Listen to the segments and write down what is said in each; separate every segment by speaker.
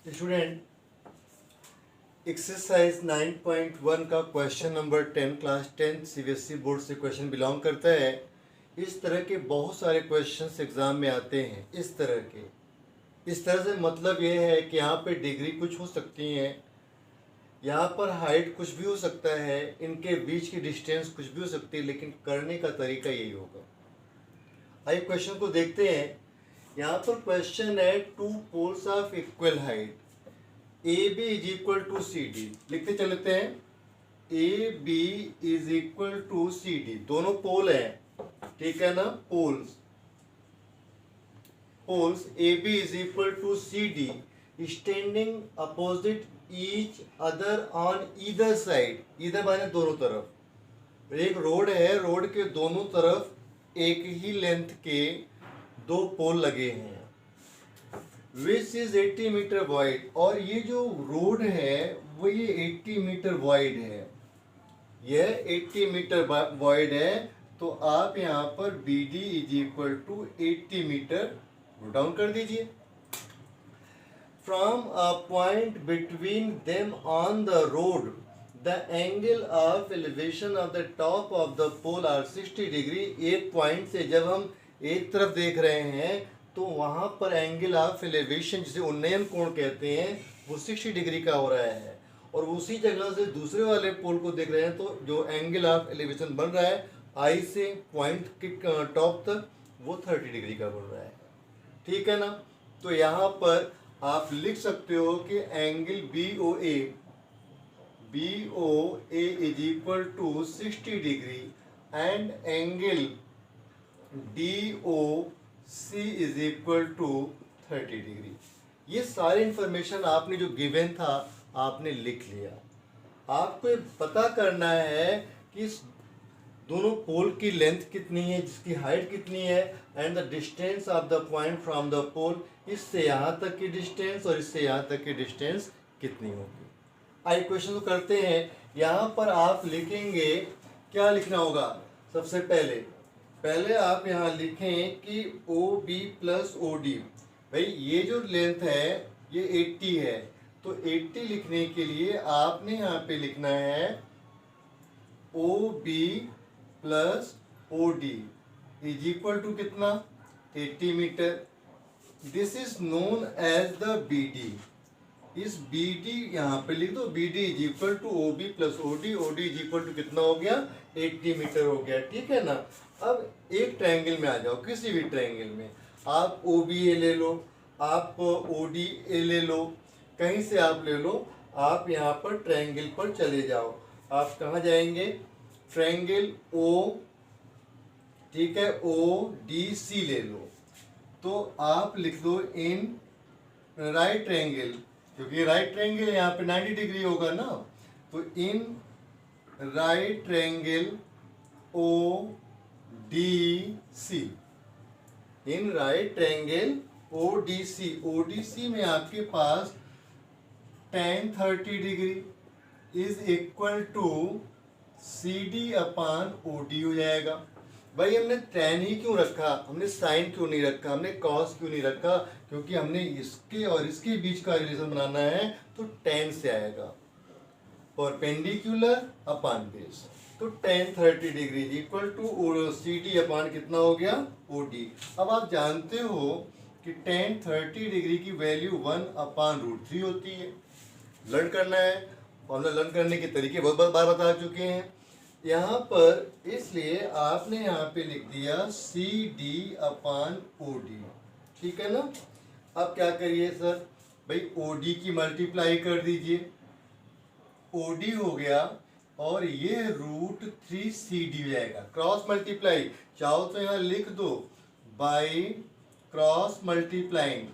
Speaker 1: Student, exercise 9.1 का question number 10 class 10 CBSE board से question belong करता है। इस तरह के बहुत सारे क्वेश्चंस एग्जाम में आते हैं। इस तरह से मतलब ये है कि यहाँ पे डिग्री कुछ हो सकती है, यहाँ पर हाइट कुछ भी हो सकता है, इनके बीच की डिस्टेंस कुछ भी हो सकती है, लेकिन करने का तरीका यही होगा। आइए क्वेश्चन को देखते हैं। यहाँ पर क्वेश्चन है two poles of equal height A B is equal to C D. लिखते चलते हैं, A B is equal to C D. दोनों पोल हैं, ठीक है ना। Poles A B is equal to C D standing opposite each other on either side. Either माने दोनों तरफ। एक रोड है, रोड के दोनों तरफ एक ही लेंथ के दो पोल लगे हैं। विच इज 80 मीटर वाइड, और ये जो रोड है वो ये 80 मीटर वाइड है। यह 80 मीटर वाइड है, तो आप यहाँ पर B D is equal to 80 metre down कर दीजिए। From a point between them on the road the angle of elevation of the top of the pole are 60 degree. एक पॉइंट से जब हम एक तरफ देख रहे हैं तो वहां पर एंगल ऑफ एलिवेशन, जिसे उन्नयन कोण कहते हैं, वो 60 डिग्री का हो रहा है। और उसी जगह से दूसरे वाले पोल को देख रहे हैं तो जो एंगल ऑफ एलिवेशन बन रहा है आई से पॉइंट के टॉप तक, वो 30 डिग्री का बन रहा है, ठीक है ना। तो यहाँ पर आप लिख सकते हो कि angle B O A is equal to 60 degree and angle D O C is equal to 30 degree. ये सारी इंफॉर्मेशन आपने जो गिवन था आपने लिख लिया। आपको ये पता करना है कि इस दोनों पोल की लेंथ कितनी है, जिसकी हाइट कितनी है, and the distance of the point from the pole. इससे यहाँ तक की डिस्टेंस और इससे यहाँ तक की डिस्टेंस कितनी होगी। आइए क्वेश्चन को करते हैं। यहाँ पर आप लिखेंगे, क्या लिखना होगा सबसे पहले आप यहाँ लिखें कि O B plus O D. भाई ये जो लेंथ है ये 80 है, तो 80 लिखने के लिए आपने यहाँ पे लिखना है O B plus O D is equal to कितना, 80 metre. This is known as the B D. इस बी डी यहाँ पे लिख दो, B D is equal to O B plus O D is equal to कितना हो गया, 80 metre हो गया, ठीक है ना। अब एक ट्रायंगल में आ जाओ, किसी भी ट्रायंगल में आप ओ बी ए ले लो, आप ओ डी ए ले लो, कहीं से आप ले लो। आप यहाँ पर ट्रायंगल पर चले जाओ। आप कहाँ जाएंगे, ट्रायंगल ओ, ठीक है, ओ डी सी ले लो। तो आप लिख दो इन राइट ट्रायंगल, क्योंकि राइट ट्रायंगल यहाँ पे 90 डिग्री होगा ना, तो in right triangle O D C, in right triangle O D C में आपके पास tan 30 degree is equal to C D upon O D हो जाएगा। भाई हमने tan ही क्यों रखा, हमने sin क्यों नहीं रखा, हमने cos क्यों नहीं रखा, क्योंकि हमने इसके और इसके बीच का रिलेशन बनाना है, तो tan से आएगा, परपेंडिकुलर अपान बेस। तो tan 30 degree equal to C D upon कितना हो गया, ओ डी। अब आप जानते हो कि tan 30 डिग्री की वैल्यू 1/√3 होती है। लर्न करना है, और लर्न करने के तरीके बहुत बार बता चुके हैं यहाँ पर, इसलिए आपने यहाँ पे लिख दिया सी डी अपान ओ डी, ठीक है ना। अब क्या करिए सर, भाई ओ डी की मल्टीप्लाई कर दीजिए, ओ डी हो गया, और ये √3 सी डी हो जाएगा। क्रॉस मल्टीप्लाई चाहो तो यहाँ लिख दो बाई क्रॉस मल्टीप्लाइंग,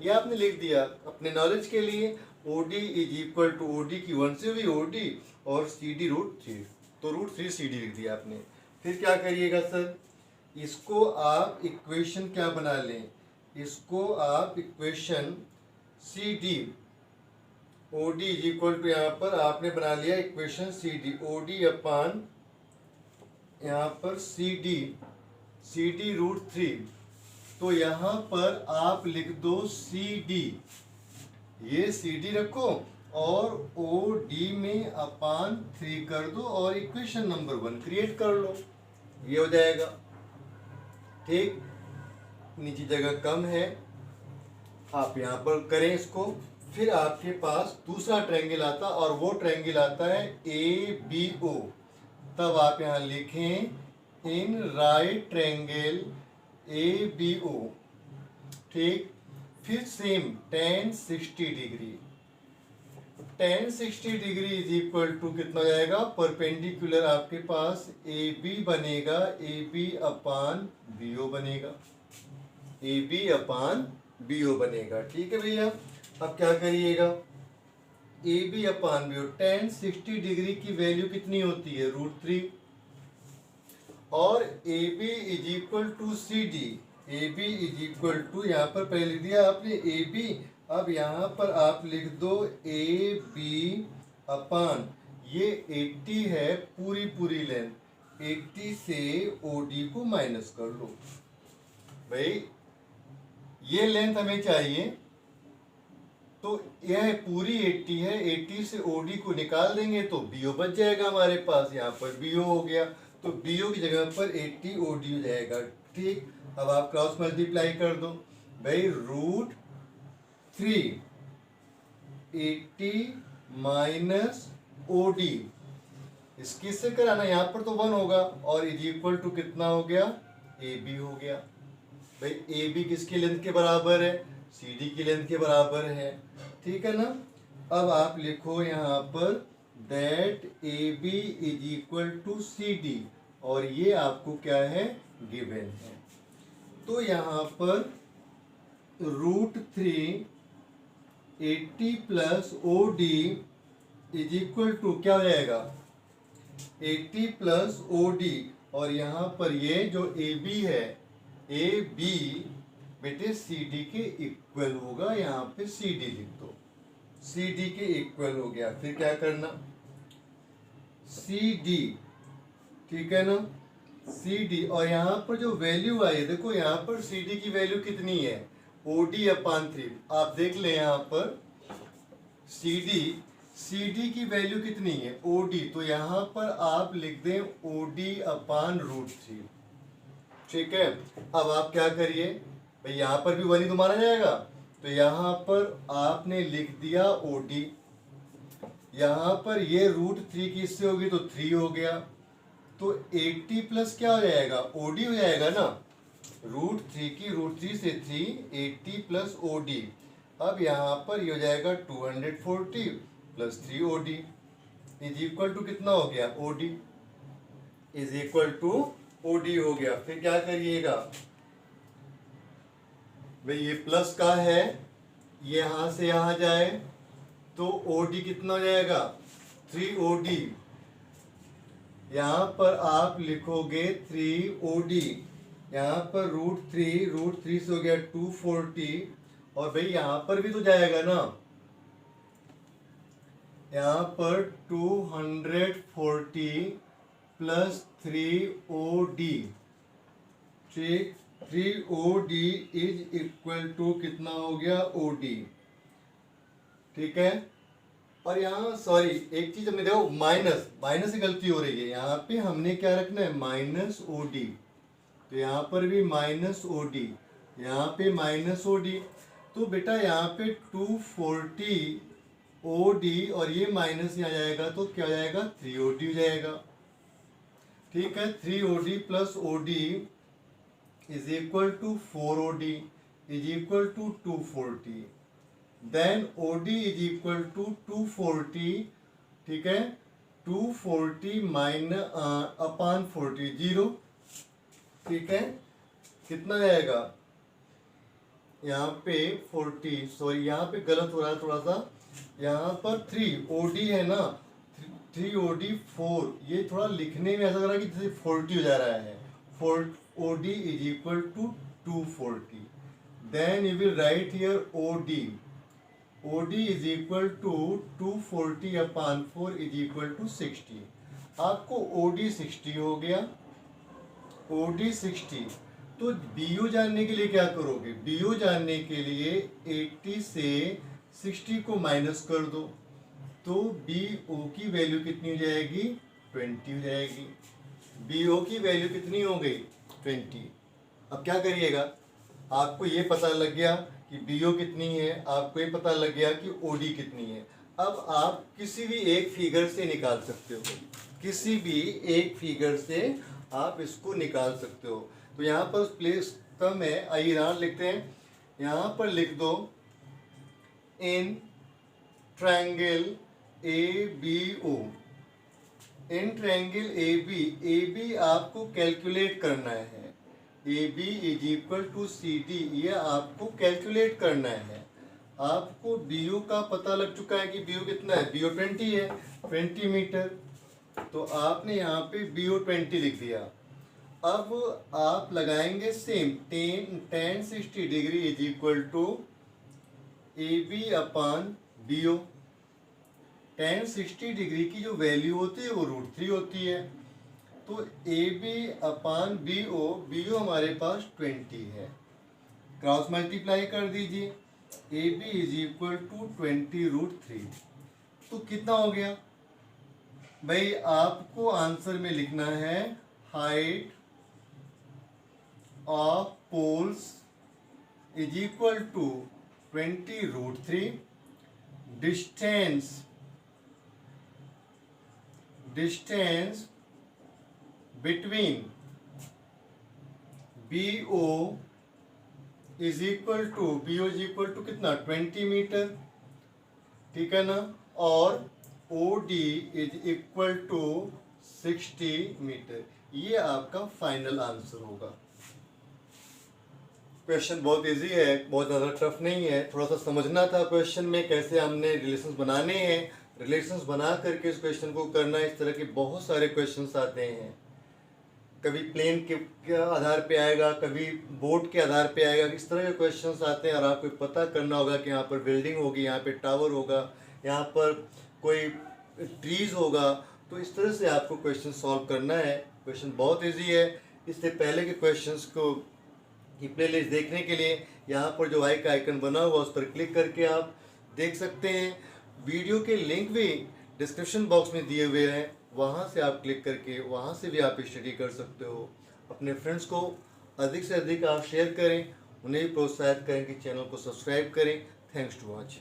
Speaker 1: ये आपने लिख दिया अपने नॉलेज के लिए। O D is equal to, O D की 1 से हुई ओ डी, और सी डी √3, तो √3 सी डी लिख दिया आपने। फिर क्या करिएगा सर, इसको आप इक्वेशन क्या बना लें, इसको आप equation C D, O D is equal to, यहाँ पर आपने बना लिया equation C D, O D upon यहाँ पर सी डी √3, तो यहाँ पर आप लिख दो CD, ये CD रखो और OD में अपान 3 कर दो और इक्वेशन नंबर 1 क्रिएट कर लो, ये हो जाएगा। ठीक, नीचे जगह कम है, आप यहाँ पर करें इसको। फिर आपके पास दूसरा ट्रायंगल आता और वो ट्रायंगल आता है ABO। तब आप यहाँ लिखें इन राइट ट्रायंगल ABO। ठीक, फिर same tan 60 degree, tan 60 degree is equal to कितना हो जाएगा, परपेंडिकुलर आपके पास AB बनेगा, AB अपान BO बनेगा, AB अपान BO बनेगा। ठीक है भैया, अब क्या करिएगा, AB upon BO, tan 60 degree की वैल्यू कितनी होती है, √3, और AB is equal to CD, AB is equal to, यहाँ पर पहले लिख दिया आपने AB, अब यहाँ पर आप लिख दो AB अपान, ये 80 है पूरी लेंथ, 80 से OD को माइनस कर लो। भाई ये लेंथ हमें चाहिए, तो यह पूरी 80 है, 80 से OD को निकाल देंगे तो BO बच जाएगा हमारे पास, यहाँ पर BO हो गया, तो BO की जगह पर 80 OD हो जाएगा। ठीक, अब आप क्रॉस मल्टीप्लाई कर दो भाई, √3 80 माइनस OD, इसकी से कराना, यहाँ पर तो 1 होगा, और इज इक्वल टू कितना हो गया, AB हो गया। भाई AB किसकी लेंथ के बराबर है, CD की लेंथ के बराबर है। ठीक है ना, अब आप लिखो यहाँ पर that AB is equal to CD, और ये आपको क्या है, गिवन है। तो यहाँ पर √3 80 plus OD is equal to क्या हो जाएगा, 80 प्लस OD, और यहाँ पर ये जो AB है, AB बेटे CD के इक्वल होगा, यहाँ पे CD लिख दो, CD के इक्वल हो गया। फिर क्या करना, CD, ठीक है ना, CD, और यहाँ पर जो वैल्यू आई है, देखो यहाँ पर CD की वैल्यू कितनी है, OD अपान 3, आप देख ले यहाँ पर CD की वैल्यू कितनी है, OD, तो यहाँ पर आप लिख दें OD अपान √3। ठीक है, अब आप क्या करिए भाई, यहाँ पर भी 1 ही तो माना जाएगा, तो यहाँ पर आपने लिख दिया OD, यहाँ पर ये √3 की इससे होगी तो 3 हो गया, तो 80 प्लस क्या हो जाएगा, OD हो जाएगा ना, √3 की √3 से 3, 80 प्लस OD, अब यहाँ पर ये हो जाएगा 240 plus 3 OD is equal to कितना हो गया, OD is equal to OD हो गया। फिर क्या करिएगा भाई, ये प्लस का है, ये यहाँ से यहाँ जाए तो OD कितना हो जाएगा, 3 OD, यहाँ पर आप लिखोगे 3 OD, यहाँ पर √3 से हो गया 240, और भाई यहाँ पर भी तो जाएगा ना, यहाँ पर 240 प्लस 3 OD, ठीक, 3 OD इज इक्वल टू कितना हो गया, OD। ठीक है, और यहाँ सॉरी एक चीज हमने देखो, माइनस से गलती हो रही है, यहाँ पे हमने क्या रखना है, माइनस OD, तो यहाँ पर भी माइनस OD, यहाँ पे माइनस OD, तो बेटा यहाँ पे 240 OD और ये माइनस यहाँ जाएगा तो क्या जाएगा, 3 OD हो जाएगा। ठीक है, 3 OD plus OD is equal to 4 OD is equal to 240, then OD is equal to 240, ठीक है, 240 माइनस अपान 40, 0, ठीक है, कितना जाएगा, यहाँ पे 40, सॉरी यहाँ पे गलत हो रहा है थोड़ा सा, यहाँ पर 3 OD है ना, 3 OD 4, ये थोड़ा लिखने में ऐसा लग रहा है कि जैसे 40 हो जा रहा है, 4 OD is equal to 240, then you will write here OD is equal to 240 upon 4 is equal to 60, आपको OD 60 हो गया, OD 60, तो BO जानने के लिए क्या करोगे? BO जानने के लिए 80 से 60 को माइनस कर दो, तो BO की वैल्यू कितनी हो जाएगी? 20 हो जाएगी। BO की वैल्यू कितनी हो गई? 20। अब क्या करिएगा, आपको ये पता लग गया कि BO कितनी है, आपको ये पता लग गया कि OD कितनी है। अब आप किसी भी एक फिगर से निकाल सकते हो, किसी भी एक फिगर से आप इसको निकाल सकते हो। तो यहाँ पर प्लेस कम है, आइए यहाँ लिखते हैं, यहाँ पर लिख दो in triangle ABO। In triangle AB आपको कैलकुलेट करना है। AB is equal to CD, ये आपको कैलकुलेट करना है। आपको BO का पता लग चुका है कि BO कितना है, BO 20 है, 20 मीटर। तो आपने यहाँ पे BO 20 लिख दिया। अब आप लगाएंगे same tan 60 degree is equal to AB upon BO। tan 60 degree की जो वैल्यू होती है वो √3 होती है। तो AB अपान BO हमारे पास 20 है, क्रॉस मल्टीप्लाई कर दीजिए, AB इज इक्वल टू 20√3। तो कितना हो गया भाई? आपको आंसर में लिखना है height of poles is equal to 20√3, distance between BO is equal to कितना? 20 मीटर, ठीक है ना, और OD is equal to 60 metre. ये आपका फाइनल आंसर होगा। क्वेश्चन बहुत इजी है, बहुत ज़्यादा टफ नहीं है। थोड़ा सा समझना था क्वेश्चन में कैसे हमने रिलेशंस बनाने हैं, रिलेशंस बना करके इस क्वेश्चन को करना। इस तरह के बहुत सारे क्वेश्चंस आते हैं, कभी प्लेन के आधार पे आएगा, कभी बोर्ड के आधार पे आएगा, इस तरह के क्वेश्चंस आते हैं। और आपको पता करना होगा कि यहाँ पर बिल्डिंग होगी, यहाँ पे टावर होगा, यहाँ पर कोई ट्रीज होगा। तो इस तरह से आपको क्वेश्चन सॉल्व करना है। क्वेश्चन बहुत इजी है। इससे पहले के क्वेश्चंस को की प्लेलिस्ट देखने के लिए यहाँ पर जो आई का आइकन बना हुआ उस पर क्लिक करके आप देख सकते हैं। वीडियो के लिंक भी डिस्क्रिप्शन बॉक्स में दिए हुए हैं, वहाँ से आप क्लिक करके वहाँ से भी आप स्टडी कर सकते हो। अपने फ्रेंड्स को अधिक से अधिक आप शेयर करें, उन्हें भी प्रोत्साहित करें कि चैनल को सब्सक्राइब करें। Thanks to watch.